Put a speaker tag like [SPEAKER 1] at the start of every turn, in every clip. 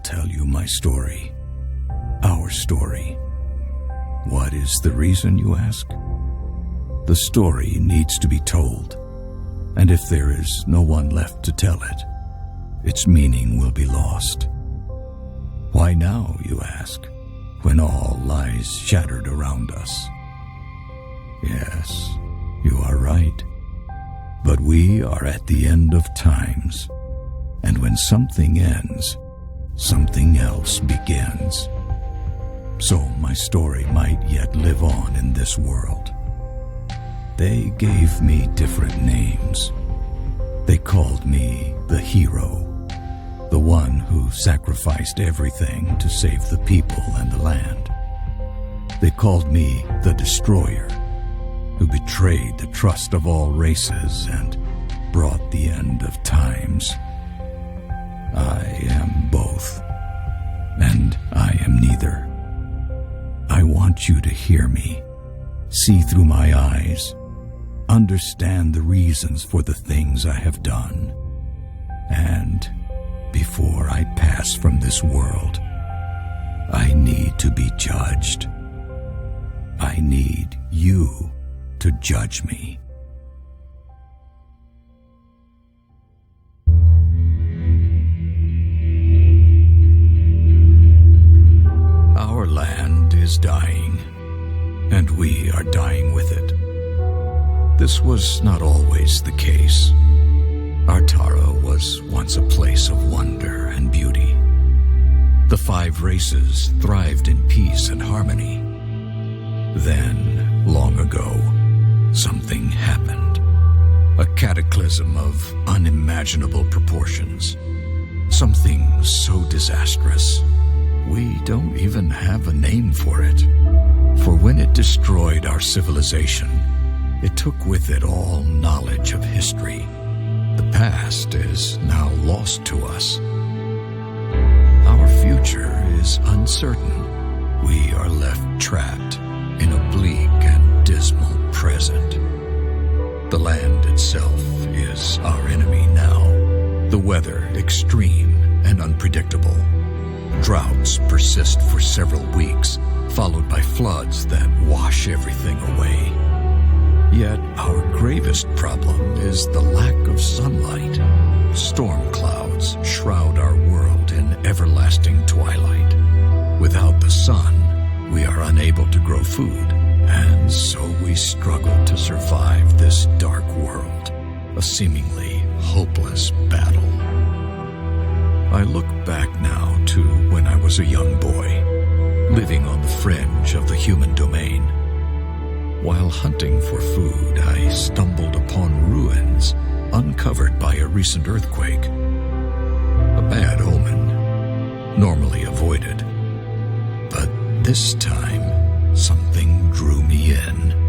[SPEAKER 1] Tell you my story. Our story. What is the reason, you ask? The story needs to be told, and if there is no one left to tell it, its meaning will be lost. Why now, you ask, when all lies shattered around us? Yes, you are right. But we are at the end of times, and when something ends, something else begins. So my story might yet live on in this world. They gave me different names. They called me the hero, the one who sacrificed everything to save the people and the land. They called me the destroyer, who betrayed the trust of all races and brought the end of times. I am both, and I am neither. I want you to hear me, see through my eyes, understand the reasons for the things I have done. And before I pass from this world, I need to be judged. I need you to judge me. Our land is dying, and we are dying with it. This was not always the case. Artara was once a place of wonder and beauty. The 5 races thrived in peace and harmony. Then, long ago, something happened. A cataclysm of unimaginable proportions. Something so disastrous, we don't even have a name for it. For when it destroyed our civilization, it took with it all knowledge of history. The past is now lost to us. Our future is uncertain. We are left trapped in a bleak and dismal present. The land itself is our enemy now. The weather extreme and unpredictable. Droughts persist for several weeks, followed by floods that wash everything away. Yet our gravest problem is the lack of sunlight. Storm clouds shroud our world in everlasting twilight. Without the sun, we are unable to grow food, and so we struggle to survive this dark world, a seemingly hopeless battle. I look back now to when I was a young boy, living on the fringe of the human domain. While hunting for food, I stumbled upon ruins uncovered by a recent earthquake. A bad omen, normally avoided. But this time, something drew me in.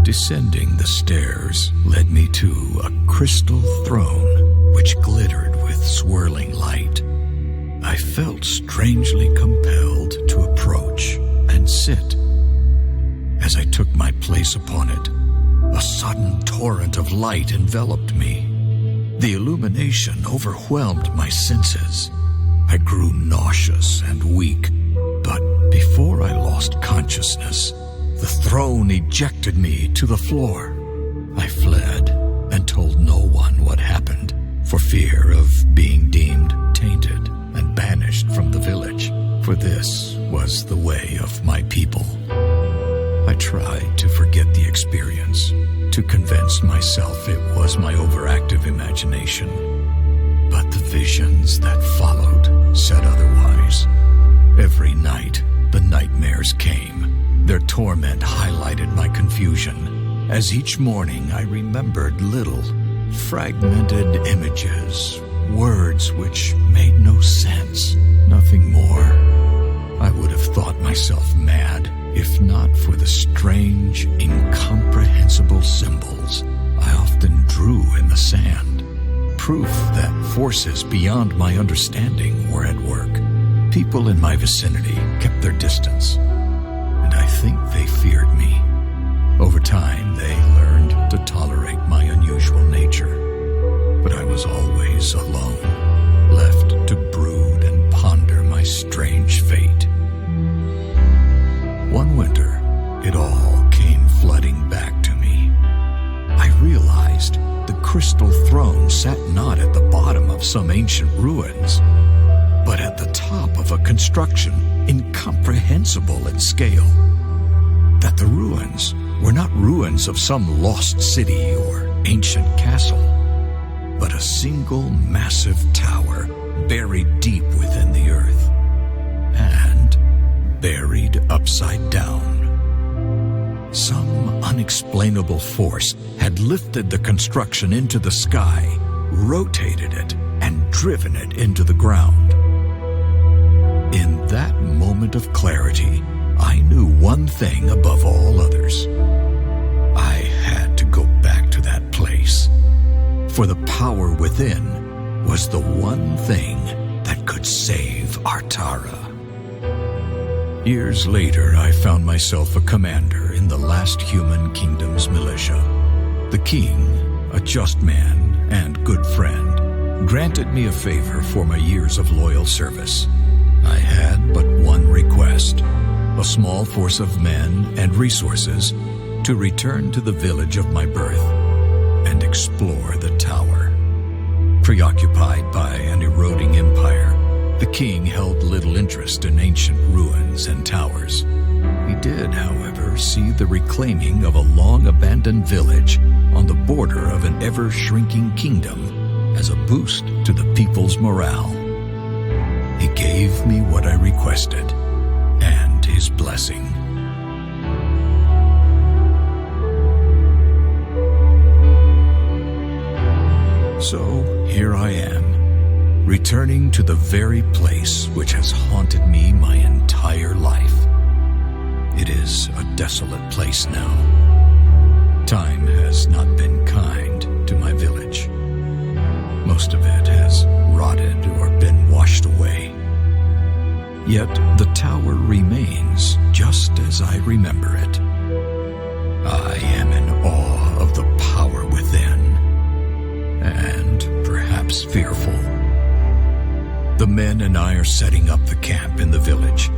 [SPEAKER 1] Descending the stairs led me to a crystal throne which glittered with swirling light. I felt strangely compelled to approach and sit. As I took my place upon it, a sudden torrent of light enveloped me. The illumination overwhelmed my senses. I grew nauseous and weak, but before I lost consciousness, the throne ejected me to the floor. I fled and told no one what happened, for fear of being deemed tainted and banished from the village, for this was the way of my people. I tried to forget the experience, to convince myself it was my overactive imagination. But the visions that followed said otherwise. Every night, the nightmares came. Their torment highlighted my confusion, as each morning I remembered little, fragmented images, words which made no sense, nothing more. I would have thought myself mad if not for the strange, incomprehensible symbols I often drew in the sand. Proof that forces beyond my understanding were at work. People in my vicinity kept their distance, and I think they feared me. Over time, they learned to tolerate my unusual nature, but I was always alone, left to brood and ponder my strange fate. One winter, it all came flooding back to me. I realized the crystal throne sat not at the bottom of some ancient ruins, but at the top of a construction incomprehensible in scale. That the ruins were not ruins of some lost city or ancient castle, but a single massive tower buried deep within the earth, and buried upside down. Some unexplainable force had lifted the construction into the sky, rotated it, and driven it into the ground. In that moment of clarity, I knew one thing above all others. I had to go back to that place, for the power within was the one thing that could save Artara. Years later, I found myself a commander in the last human kingdom's militia. The king, a just man and good friend, granted me a favor for my years of loyal service. I had but one request: a small force of men and resources to return to the village of my birth and explore the tower. Preoccupied by an eroding empire, the king held little interest in ancient ruins and towers. He did, however, see the reclaiming of a long-abandoned village on the border of an ever-shrinking kingdom as a boost to the people's morale. He gave me what I requested, and his blessing. So here I am, returning to the very place which has haunted me my entire life. It is a desolate place now. Time has not been kind to my village. Most of it has rotted or been washed away. Yet the tower remains just as I remember it. I am in awe of the power within, and perhaps fearful. The men and I are setting up the camp in the village,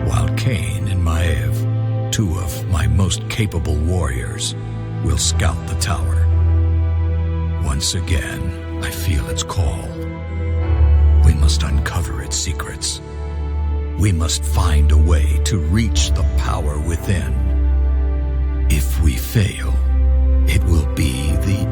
[SPEAKER 1] while Cain and Maev, two of my most capable warriors, will scout the tower. Once again, I feel its call. We must uncover its secrets. We must find a way to reach the power within. If we fail, it will be the